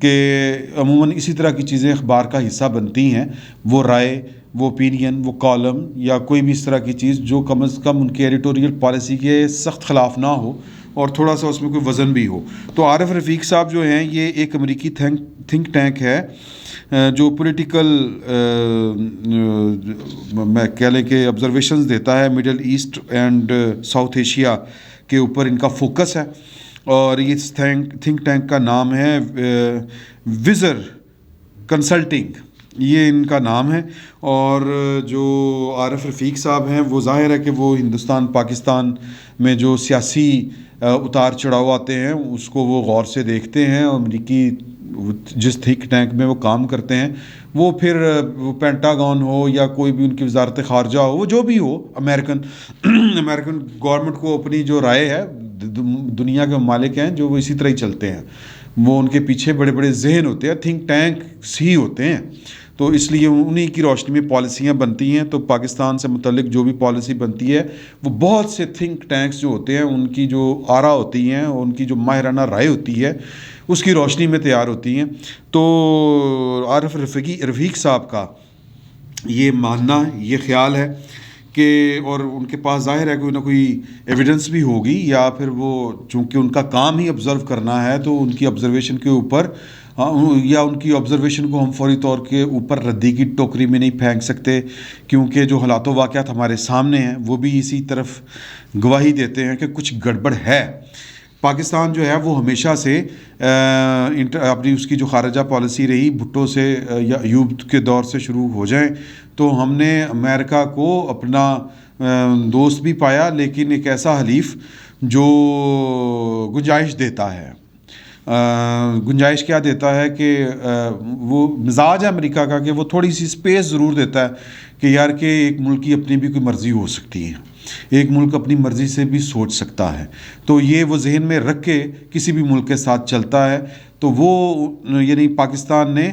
کہ عموماً اسی طرح کی چیزیں اخبار کا حصہ بنتی ہیں، وہ رائے، وہ اوپینین، وہ کالم یا کوئی بھی اس طرح کی چیز جو کم از کم ان کے ایڈیٹوریل پالیسی کے سخت خلاف نہ ہو اور تھوڑا سا اس میں کوئی وزن بھی ہو۔ تو عارف رفیق صاحب جو ہیں یہ ایک امریکی تھنک ٹینک ہے جو پولیٹیکل میں کہہ لیں کہ آبزرویشنز دیتا ہے Middle East and South Asia کے اوپر ان کا فوکس ہے، اور یہ تھنک ٹینک کا نام ہے وزر کنسلٹنگ، یہ ان کا نام ہے۔ اور جو عارف رفیق صاحب ہیں وہ ظاہر ہے کہ وہ ہندوستان پاکستان میں جو سیاسی اتار چڑھاؤ آتے ہیں اس کو وہ غور سے دیکھتے ہیں، اور امریکی جس تھنک ٹینک میں وہ کام کرتے ہیں وہ پھر وہ پینٹاگون ہو یا کوئی بھی ان کی وزارت خارجہ ہو، وہ جو بھی ہو، امریکن گورنمنٹ کو اپنی جو رائے ہے، دنیا کے ممالک ہیں جو وہ اسی طرح ہی چلتے ہیں، وہ ان کے پیچھے بڑے بڑے ذہن ہوتے ہیں، تھنک ٹینکس ہی ہوتے ہیں، تو اس لیے انہی کی روشنی میں پالیسیاں بنتی ہیں۔ تو پاکستان سے متعلق جو بھی پالیسی بنتی ہے وہ بہت سے تھنک ٹینکس جو ہوتے ہیں ان کی جو آرا ہوتی ہیں، ان کی جو ماہرانہ رائے ہوتی ہے اس کی روشنی میں تیار ہوتی ہیں۔ تو عارف رفیق صاحب کا یہ ماننا، یہ خیال ہے کہ، اور ان کے پاس ظاہر ہے کوئی نہ کوئی ایویڈنس بھی ہوگی، یا پھر وہ چونکہ ان کا کام ہی آبزرو کرنا ہے تو ان کی آبزرویشن کے اوپر یا ان کی آبزرویشن کو ہم فوری طور کے اوپر ردی کی ٹوکری میں نہیں پھینک سکتے، کیونکہ جو حالات و واقعات ہمارے سامنے ہیں وہ بھی اسی طرف گواہی دیتے ہیں کہ کچھ گڑبڑ ہے۔ پاکستان جو ہے وہ ہمیشہ سے اپنی اس کی جو خارجہ پالیسی رہی بھٹو سے یا ایوب کے دور سے شروع ہو جائیں تو ہم نے امریکہ کو اپنا دوست بھی پایا، لیکن ایک ایسا حلیف جو گنجائش دیتا ہے۔ گنجائش کیا دیتا ہے کہ وہ مزاج ہے امریکہ کا کہ وہ تھوڑی سی اسپیس ضرور دیتا ہے کہ یار کہ ایک ملک کی اپنی بھی کوئی مرضی ہو سکتی ہے، ایک ملک اپنی مرضی سے بھی سوچ سکتا ہے، تو یہ وہ ذہن میں رکھ کے کسی بھی ملک کے ساتھ چلتا ہے۔ تو وہ یعنی پاکستان نے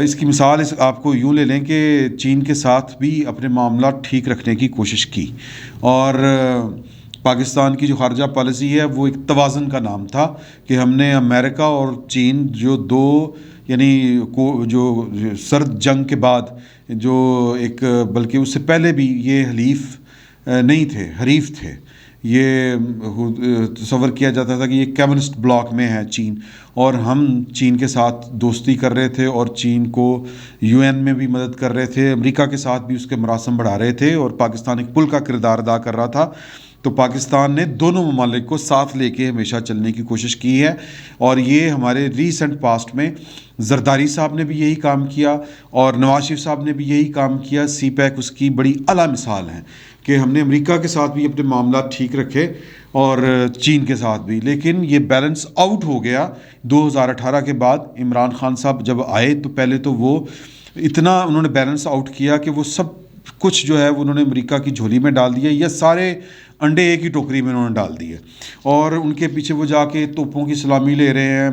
اس کی مثال آپ کو یوں لے لیں کہ چین کے ساتھ بھی اپنے معاملات ٹھیک رکھنے کی کوشش کی، اور پاکستان کی جو خارجہ پالیسی ہے وہ ایک توازن کا نام تھا کہ ہم نے امریکہ اور چین جو دو یعنی جو سرد جنگ کے بعد جو ایک، بلکہ اس سے پہلے بھی یہ حلیف نہیں تھے، حریف تھے، یہ تصور کیا جاتا تھا کہ یہ کمیونسٹ بلاک میں ہے چین، اور ہم چین کے ساتھ دوستی کر رہے تھے اور چین کو یو این میں بھی مدد کر رہے تھے، امریکہ کے ساتھ بھی اس کے مراسم بڑھا رہے تھے، اور پاکستان ایک پل کا کردار ادا کر رہا تھا۔ تو پاکستان نے دونوں ممالک کو ساتھ لے کے ہمیشہ چلنے کی کوشش کی ہے، اور یہ ہمارے ریسنٹ پاسٹ میں زرداری صاحب نے بھی یہی کام کیا اور نواز شریف صاحب نے بھی یہی کام کیا۔ سی پیک اس کی بڑی اعلیٰ مثال ہے کہ ہم نے امریکہ کے ساتھ بھی اپنے معاملات ٹھیک رکھے اور چین کے ساتھ بھی، لیکن یہ بیلنس آؤٹ ہو گیا 2018 کے بعد۔ عمران خان صاحب جب آئے تو پہلے تو وہ اتنا انہوں نے بیلنس آؤٹ کیا کہ وہ سب کچھ جو ہے وہ انہوں نے امریکہ کی جھولی میں ڈال دیا، یا سارے انڈے ایک ہی ٹوکری میں انہوں نے ڈال دیے، اور ان کے پیچھے وہ جا کے توپوں کی سلامی لے رہے ہیں،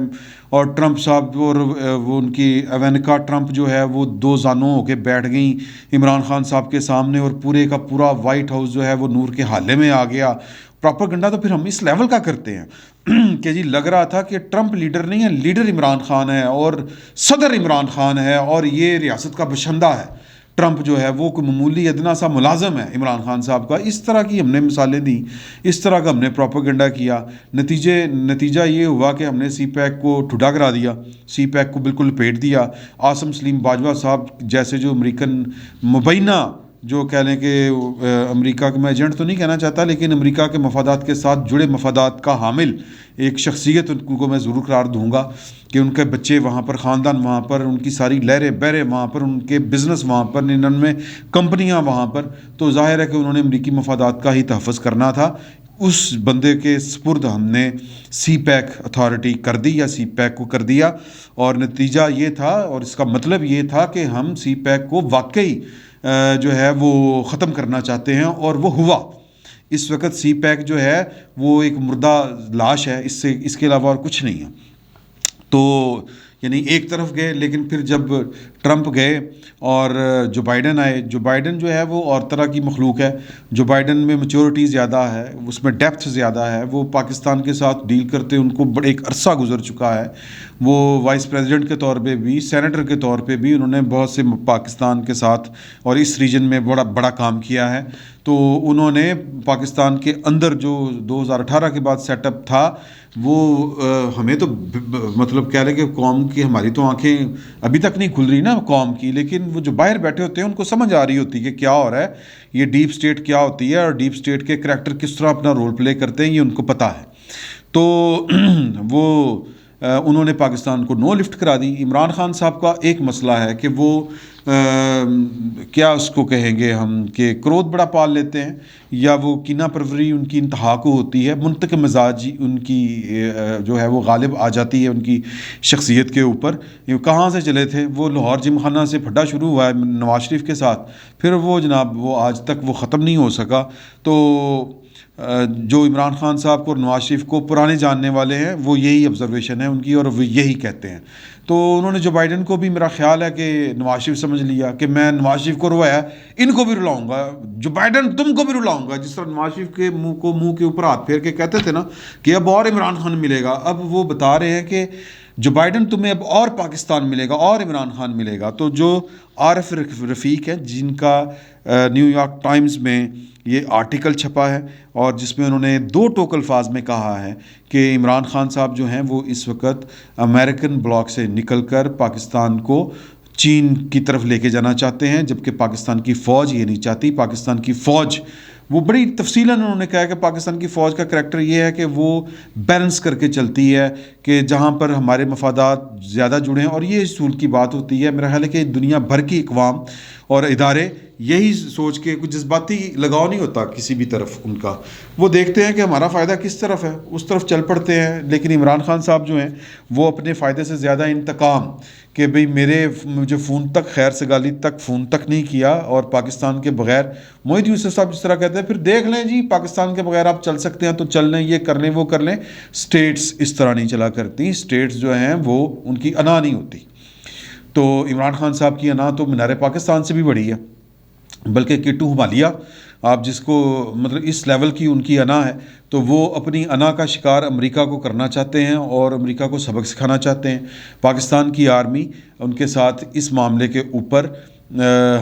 اور ٹرمپ صاحب اور وہ ان کی ایوانکا ٹرمپ جو ہے وہ دو زانوں ہو کے بیٹھ گئیں عمران خان صاحب کے سامنے، اور پورے کا پورا وائٹ ہاؤس جو ہے وہ نور کے حالے میں آ گیا۔ پراپرگنڈا تو پھر ہم اس لیول کا کرتے ہیں کہ جی لگ رہا تھا کہ ٹرمپ لیڈر نہیں ہے، لیڈر عمران خان ہے اور صدر عمران خان ہے، اور یہ ریاست کا باشندہ ہے۔ ٹرمپ جو ہے وہ کوئی معمولی ادنا سا ملازم ہے عمران خان صاحب کا۔ اس طرح کی ہم نے مثالیں دیں، اس طرح کا ہم نے پروپیگنڈا کیا، نتیجہ یہ ہوا کہ ہم نے سی پیک کو ٹھڈا کرا دیا، سی پیک کو بالکل لپیٹ دیا۔ عاصم سلیم باجوہ صاحب جیسے جو امریکن مبینہ، جو کہہ لیں کہ امریکہ کے، میں ایجنٹ تو نہیں کہنا چاہتا لیکن امریکہ کے مفادات کے ساتھ جڑے مفادات کا حامل ایک شخصیت ان کو میں ضرور قرار دوں گا کہ ان کے بچے وہاں پر، خاندان وہاں پر، ان کی ساری لہریں بہریں وہاں پر، ان کے بزنس وہاں پر، 99 کمپنیاں وہاں پر، تو ظاہر ہے کہ انہوں نے امریکی مفادات کا ہی تحفظ کرنا تھا۔ اس بندے کے سپرد ہم نے سی پیک اتھارٹی کر دی، یا سی پیک کو کر دیا، اور نتیجہ یہ تھا، اور اس کا مطلب یہ تھا کہ ہم سی پیک کو واقعی جو ہے وہ ختم کرنا چاہتے ہیں، اور وہ ہوا۔ اس وقت سی پیک جو ہے وہ ایک مردہ لاش ہے، اس کے علاوہ اور کچھ نہیں ہے۔ تو یعنی ایک طرف گئے، لیکن پھر جب ٹرمپ گئے اور جو بائیڈن آئے، جو بائیڈن جو ہے وہ اور طرح کی مخلوق ہے، جو بائیڈن میں میچورٹی زیادہ ہے، اس میں ڈیپتھ زیادہ ہے، وہ پاکستان کے ساتھ ڈیل کرتے ان کو بڑے ایک عرصہ گزر چکا ہے، وہ وائس پریزیڈنٹ کے طور پہ بھی، سینیٹر کے طور پہ بھی انہوں نے بہت سے پاکستان کے ساتھ اور اس ریجن میں بڑا بڑا کام کیا ہے. تو انہوں نے پاکستان کے اندر جو 2018 کے بعد سیٹ اپ تھا وہ ہمیں تو مطلب کہہ لیں کہ قوم کی ہماری تو آنکھیں ابھی تک نہیں کھل رہی نا قوم کی، لیکن وہ جو باہر بیٹھے ہوتے ہیں ان کو سمجھ آ رہی ہوتی ہے کہ کیا ہو رہا ہے، یہ ڈیپ اسٹیٹ کیا ہوتی ہے اور ڈیپ اسٹیٹ کے کریکٹر کس طرح اپنا رول پلے کرتے ہیں، یہ ان کو پتہ ہے. تو وہ انہوں نے پاکستان کو نو لفٹ کرا دی. عمران خان صاحب کا ایک مسئلہ ہے کہ وہ کیا اس کو کہیں گے ہم کہ کرودھ بڑا پال لیتے ہیں، یا وہ کینہ پروری ان کی انتہا کو ہوتی ہے، منطق مزاجی ان کی جو ہے وہ غالب آ جاتی ہے ان کی شخصیت کے اوپر. کہاں سے چلے تھے وہ؟ لاہور جم خانہ سے پھڈا شروع ہوا ہے نواز شریف کے ساتھ، پھر وہ جناب وہ آج تک وہ ختم نہیں ہو سکا. تو جو عمران خان صاحب کو اور نواز شریف کو پرانے جاننے والے ہیں وہ یہی آبزرویشن ہے ان کی اور وہ یہی کہتے ہیں. تو انہوں نے جو بائیڈن کو بھی میرا خیال ہے کہ نواز شریف سمجھ لیا کہ میں نواز شریف کو روایا ان کو بھی رلاؤں گا، جو بائیڈن تم کو بھی رلاؤں گا. جس طرح نواز شریف کے منہ کے اوپر ہاتھ پھیر کے کہتے تھے نا کہ اب اور عمران خان ملے گا، اب وہ بتا رہے ہیں کہ جو بائیڈن تمہیں اب اور پاکستان ملے گا اور عمران خان ملے گا. تو جو عارف رفیق ہیں جن کا نیو یارک ٹائمز میں یہ آرٹیکل چھپا ہے اور جس میں انہوں نے دو ٹوک الفاظ میں کہا ہے کہ عمران خان صاحب جو ہیں وہ اس وقت امریکن بلاک سے نکل کر پاکستان کو چین کی طرف لے کے جانا چاہتے ہیں، جبکہ پاکستان کی فوج یہ نہیں چاہتی. پاکستان کی فوج وہ بڑی تفصیلاً انہوں نے کہا کہ پاکستان کی فوج کا کریکٹر یہ ہے کہ وہ بیلنس کر کے چلتی ہے کہ جہاں پر ہمارے مفادات زیادہ جڑے ہیں، اور یہ اصول کی بات ہوتی ہے. میرا خیال ہے کہ دنیا بھر کی اقوام اور ادارے یہی سوچ کے کچھ جذباتی لگاؤ نہیں ہوتا کسی بھی طرف ان کا، وہ دیکھتے ہیں کہ ہمارا فائدہ کس طرف ہے اس طرف چل پڑتے ہیں. لیکن عمران خان صاحب جو ہیں وہ اپنے فائدے سے زیادہ انتقام کہ بھئی مجھے فون تک خیر سگالی تک فون تک نہیں کیا، اور پاکستان کے بغیر محیط یوسف صاحب جس طرح کہتے ہیں پھر دیکھ لیں جی پاکستان کے بغیر آپ چل سکتے ہیں تو چل لیں، یہ کر لیں وہ کر لیں. اسٹیٹس اس طرح نہیں چلا کرتی، اسٹیٹس جو ہیں وہ ان کی انا نہیں ہوتی. تو عمران خان صاحب کی انا تو مینار پاکستان سے بھی بڑی ہے، بلکہ کٹو ہمالیہ آپ جس کو مطلب اس لیول کی ان کی انا ہے، تو وہ اپنی انا کا شکار امریکہ کو کرنا چاہتے ہیں اور امریکہ کو سبق سکھانا چاہتے ہیں. پاکستان کی آرمی ان کے ساتھ اس معاملے کے اوپر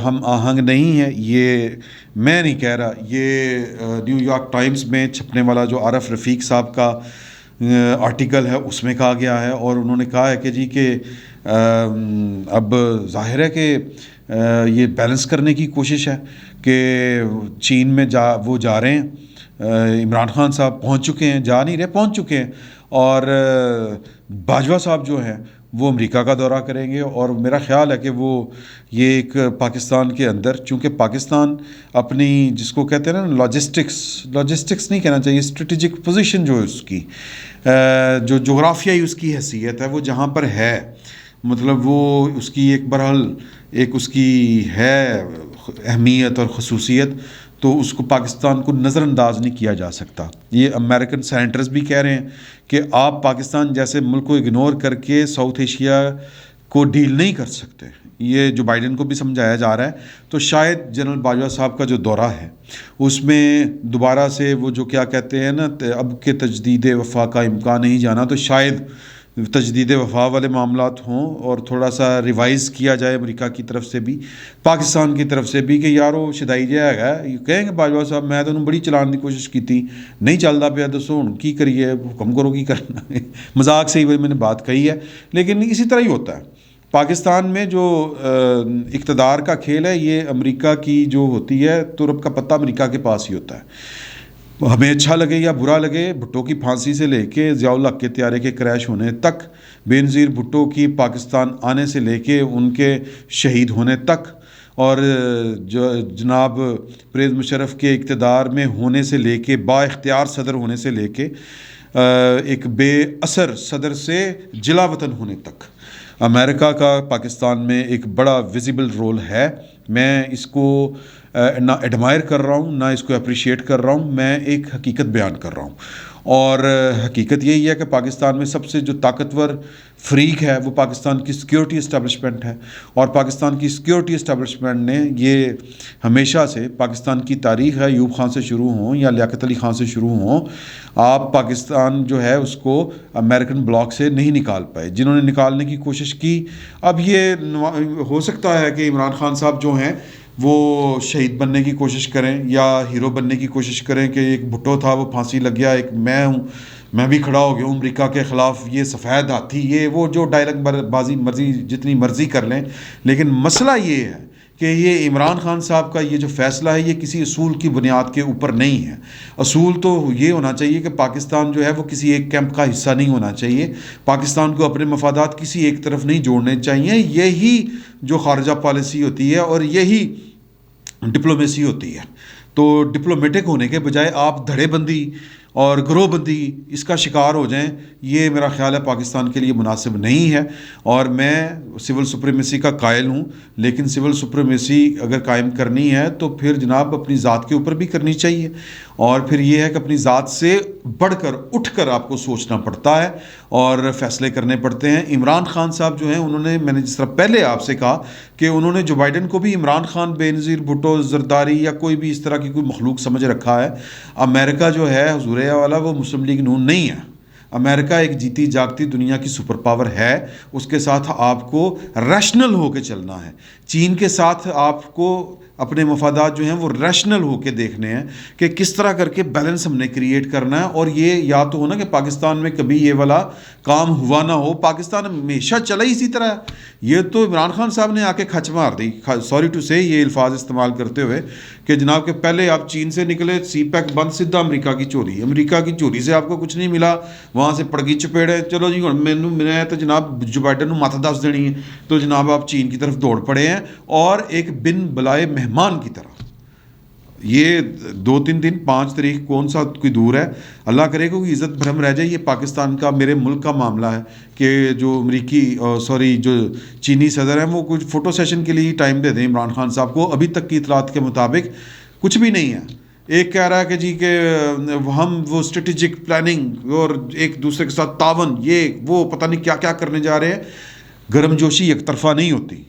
ہم آہنگ نہیں ہے. یہ میں نہیں کہہ رہا، یہ نیو یارک ٹائمز میں چھپنے والا جو عارف رفیق صاحب کا آرٹیکل ہے اس میں کہا گیا ہے، اور انہوں نے کہا ہے کہ جی کہ اب ظاہر ہے کہ یہ بیلنس کرنے کی کوشش ہے کہ چین میں وہ جا رہے ہیں، عمران خان صاحب پہنچ چکے ہیں، جا نہیں رہے پہنچ چکے ہیں، اور باجوہ صاحب جو ہیں وہ امریکہ کا دورہ کریں گے. اور میرا خیال ہے کہ وہ یہ ایک پاکستان کے اندر، چونکہ پاکستان اپنی جس کو کہتے ہیں نا لاجسٹکس نہیں کہنا چاہیے، اسٹریٹجک پوزیشن جو ہے اس کی جو جغرافیائی اس کی حیثیت ہے وہ جہاں پر ہے، مطلب وہ اس کی ایک برحال ایک اس کی ہے اہمیت اور خصوصیت، تو اس کو پاکستان کو نظر انداز نہیں کیا جا سکتا. یہ امریکن سینیٹرز بھی کہہ رہے ہیں کہ آپ پاکستان جیسے ملک کو اگنور کر کے ساؤتھ ایشیا کو ڈیل نہیں کر سکتے. یہ جو بائیڈن کو بھی سمجھایا جا رہا ہے. تو شاید جنرل باجوہ صاحب کا جو دورہ ہے اس میں دوبارہ سے وہ جو کیا کہتے ہیں نا اب کہ تجدید وفا کا امکان نہیں جانا، تو شاید تجدید وفا والے معاملات ہوں اور تھوڑا سا ریوائز کیا جائے امریکہ کی طرف سے بھی پاکستان کی طرف سے بھی کہ یارو شدائی جہا ہے کہیں گے باجوہ صاحب میں تو انہوں بڑی چلان کی کوشش کی تھی نہیں چلتا پیا، دسو ہوں کی کریے، حکم کرو کی کرنا ہے. مذاق سے ہی میں نے بات کہی ہے، لیکن اسی طرح ہی ہوتا ہے. پاکستان میں جو اقتدار کا کھیل ہے یہ امریکہ کی جو ہوتی ہے ترب کا پتہ امریکہ کے پاس ہی ہوتا ہے. ہمیں اچھا لگے یا برا لگے، بھٹو کی پھانسی سے لے کے ضیاء الحق کے طیارے کے کریش ہونے تک، بینظیر بھٹو کی پاکستان آنے سے لے کے ان کے شہید ہونے تک، اور جناب پرویز مشرف کے اقتدار میں ہونے سے لے کے با اختیار صدر ہونے سے لے کے ایک بے اثر صدر سے جلا وطن ہونے تک امریکہ کا پاکستان میں ایک بڑا ویزیبل رول ہے. میں اس کو نہ ایڈمائر کر رہا ہوں نہ اس کو اپریشیٹ کر رہا ہوں، میں ایک حقیقت بیان کر رہا ہوں. اور حقیقت یہی ہے کہ پاکستان میں سب سے جو طاقتور فریق ہے وہ پاکستان کی سیکیورٹی اسٹیبلشمنٹ ہے، اور پاکستان کی سیکیورٹی اسٹیبلشمنٹ نے یہ ہمیشہ سے پاکستان کی تاریخ ہے، ایوب خان سے شروع ہوں یا لیاقت علی خان سے شروع ہوں، آپ پاکستان جو ہے اس کو امریکن بلاک سے نہیں نکال پائے. جنہوں نے نکالنے کی کوشش کی، اب یہ ہو سکتا ہے کہ عمران خان صاحب جو ہیں وہ شہید بننے کی کوشش کریں یا ہیرو بننے کی کوشش کریں کہ ایک بھٹو تھا وہ پھانسی لگ گیا، ایک میں ہوں، میں بھی کھڑا ہو گیا ہوں امریکہ کے خلاف، یہ سفید ہاتھی، یہ وہ جو ڈائلاگ بازی مرضی جتنی مرضی کر لیں. لیکن مسئلہ یہ ہے کہ یہ عمران خان صاحب کا یہ جو فیصلہ ہے یہ کسی اصول کی بنیاد کے اوپر نہیں ہے. اصول تو یہ ہونا چاہیے کہ پاکستان جو ہے وہ کسی ایک کیمپ کا حصہ نہیں ہونا چاہیے، پاکستان کو اپنے مفادات کسی ایک طرف نہیں جوڑنے چاہیے. یہی جو خارجہ پالیسی ہوتی ہے اور یہی ڈپلومیسی ہوتی ہے. تو ڈپلومیٹک ہونے کے بجائے آپ دھڑے بندی اور گروہ بندی اس کا شکار ہو جائیں، یہ میرا خیال ہے پاکستان کے لیے مناسب نہیں ہے. اور میں سول سپریمیسی کا قائل ہوں، لیکن سول سپریمیسی اگر قائم کرنی ہے تو پھر جناب اپنی ذات کے اوپر بھی کرنی چاہیے، اور پھر یہ ہے کہ اپنی ذات سے بڑھ کر اٹھ کر آپ کو سوچنا پڑتا ہے اور فیصلے کرنے پڑتے ہیں. عمران خان صاحب جو ہیں انہوں نے، میں نے جس طرح پہلے آپ سے کہا کہ انہوں نے جو بائیڈن کو بھی عمران خان، بے نظیر بھٹو، زرداری یا کوئی بھی اس طرح کی کوئی مخلوق سمجھ رکھا ہے. امریکہ جو ہے حضور والا وہ مسلم لیگ نون نہیں ہے. امریکہ ایک جیتی جاگتی دنیا کی سپر پاور ہے، اس کے ساتھ آپ کو ریشنل ہو کے چلنا ہے. چین کے ساتھ آپ کو اپنے مفادات جو ہیں وہ ریشنل ہو کے دیکھنے ہیں کہ کس طرح کر کے بیلنس ہم نے کریٹ کرنا ہے. اور یہ یا تو ہونا کہ پاکستان میں کبھی یہ والا کام ہوا نہ ہو، پاکستان ہمیشہ چلا ہی اسی طرح. یہ تو عمران خان صاحب نے آ کے کھچ مار دی، سوری ٹو سے یہ الفاظ استعمال کرتے ہوئے کہ جناب کہ پہلے آپ چین سے نکلے، سی پیک بند، سیدھا امریکہ کی چوری، امریکہ کی چوری سے آپ کو کچھ نہیں ملا، وہاں سے پڑگی چپیڑے، چلو جی میں تو جناب جو بائیڈن مت دس دینی ہے، تو جناب آپ چین کی طرف دوڑ پڑے ہیں. اور ایک بن بلائے مہمان کی طرح یہ 2-3 دن 5 تاریخ کون سا کوئی دور ہے، اللہ کرے کوئی عزت بھرم رہ جائے. یہ پاکستان کا، میرے ملک کا معاملہ ہے کہ جو جو چینی صدر ہیں وہ کچھ فوٹو سیشن کے لیے ٹائم دے دیں عمران خان صاحب کو. ابھی تک کی اطلاعات کے مطابق کچھ بھی نہیں ہے. ایک کہہ رہا ہے کہ جی کہ ہم وہ اسٹریٹجک پلاننگ اور ایک دوسرے کے ساتھ تعاون، یہ وہ پتہ نہیں کیا کیا کرنے جا رہے ہیں. گرم جوشی ایک طرفہ نہیں ہوتی،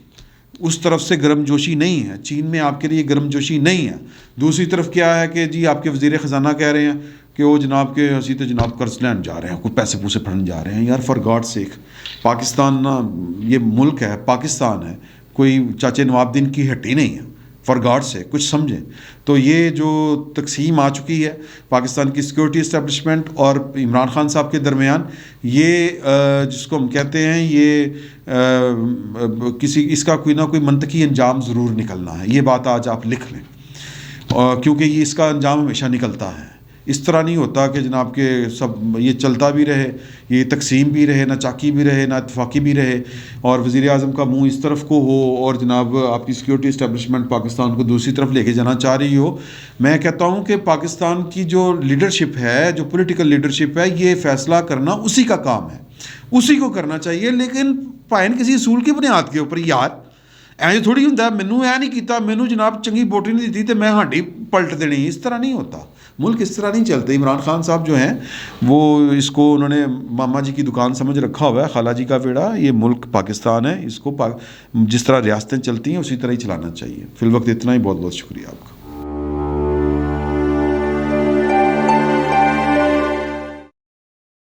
اس طرف سے گرم جوشی نہیں ہے. چین میں آپ کے لیے گرم جوشی نہیں ہے. دوسری طرف کیا ہے کہ جی آپ کے وزیر خزانہ کہہ رہے ہیں کہ وہ جناب کے اسی تو جناب قرض لین جا رہے ہیں، کوئی پیسے پوسے پھڑن جا رہے ہیں. یار فار گاڈ سیک، پاکستان نا یہ ملک ہے، پاکستان ہے، کوئی چاچے نواب دین کی ہٹی نہیں ہے. فار گاڈ سے کچھ سمجھیں. تو یہ جو تقسیم آ چکی ہے پاکستان کی سیکورٹی اسٹیبلشمنٹ اور عمران خان صاحب کے درمیان، یہ جس کو ہم کہتے ہیں یہ اس کا کوئی نہ کوئی منطقی انجام ضرور نکلنا ہے. یہ بات آج آپ لکھ لیں، کیونکہ یہ اس کا انجام ہمیشہ نکلتا ہے. اس طرح نہیں ہوتا کہ جناب کہ سب یہ چلتا بھی رہے، یہ تقسیم بھی رہے، نہ چاکی بھی رہے، نہ اتفاقی بھی رہے، اور وزیر اعظم کا منہ اس طرف کو ہو اور جناب آپ کی سیکورٹی اسٹیبلشمنٹ پاکستان کو دوسری طرف لے کے جانا چاہ رہی ہو. میں کہتا ہوں کہ پاکستان کی جو لیڈرشپ ہے، جو پولیٹیکل لیڈرشپ ہے، یہ فیصلہ کرنا اسی کا کام ہے، اسی کو کرنا چاہیے. لیکن پائن کسی اصول کی بنیاد کے اوپر یار ایسے تھوڑی ہوتا ہے مینوں اے نہیں کیتا، مینوں جناب چنگی بوٹی نہیں دیتی تو میں ہانڈی پلٹ دینی. اس طرح نہیں ہوتا، ملک اس طرح نہیں چلتے. عمران خان صاحب جو ہیں وہ اس کو انہوں نے ماما جی کی دکان سمجھ رکھا ہوا ہے، خالہ جی کا بیڑا. یہ ملک پاکستان ہے، اس کو جس طرح ریاستیں چلتی ہیں اسی طرح ہی چلانا چاہیے. فی الوقت اتنا ہی. بہت بہت شکریہ آپ کا.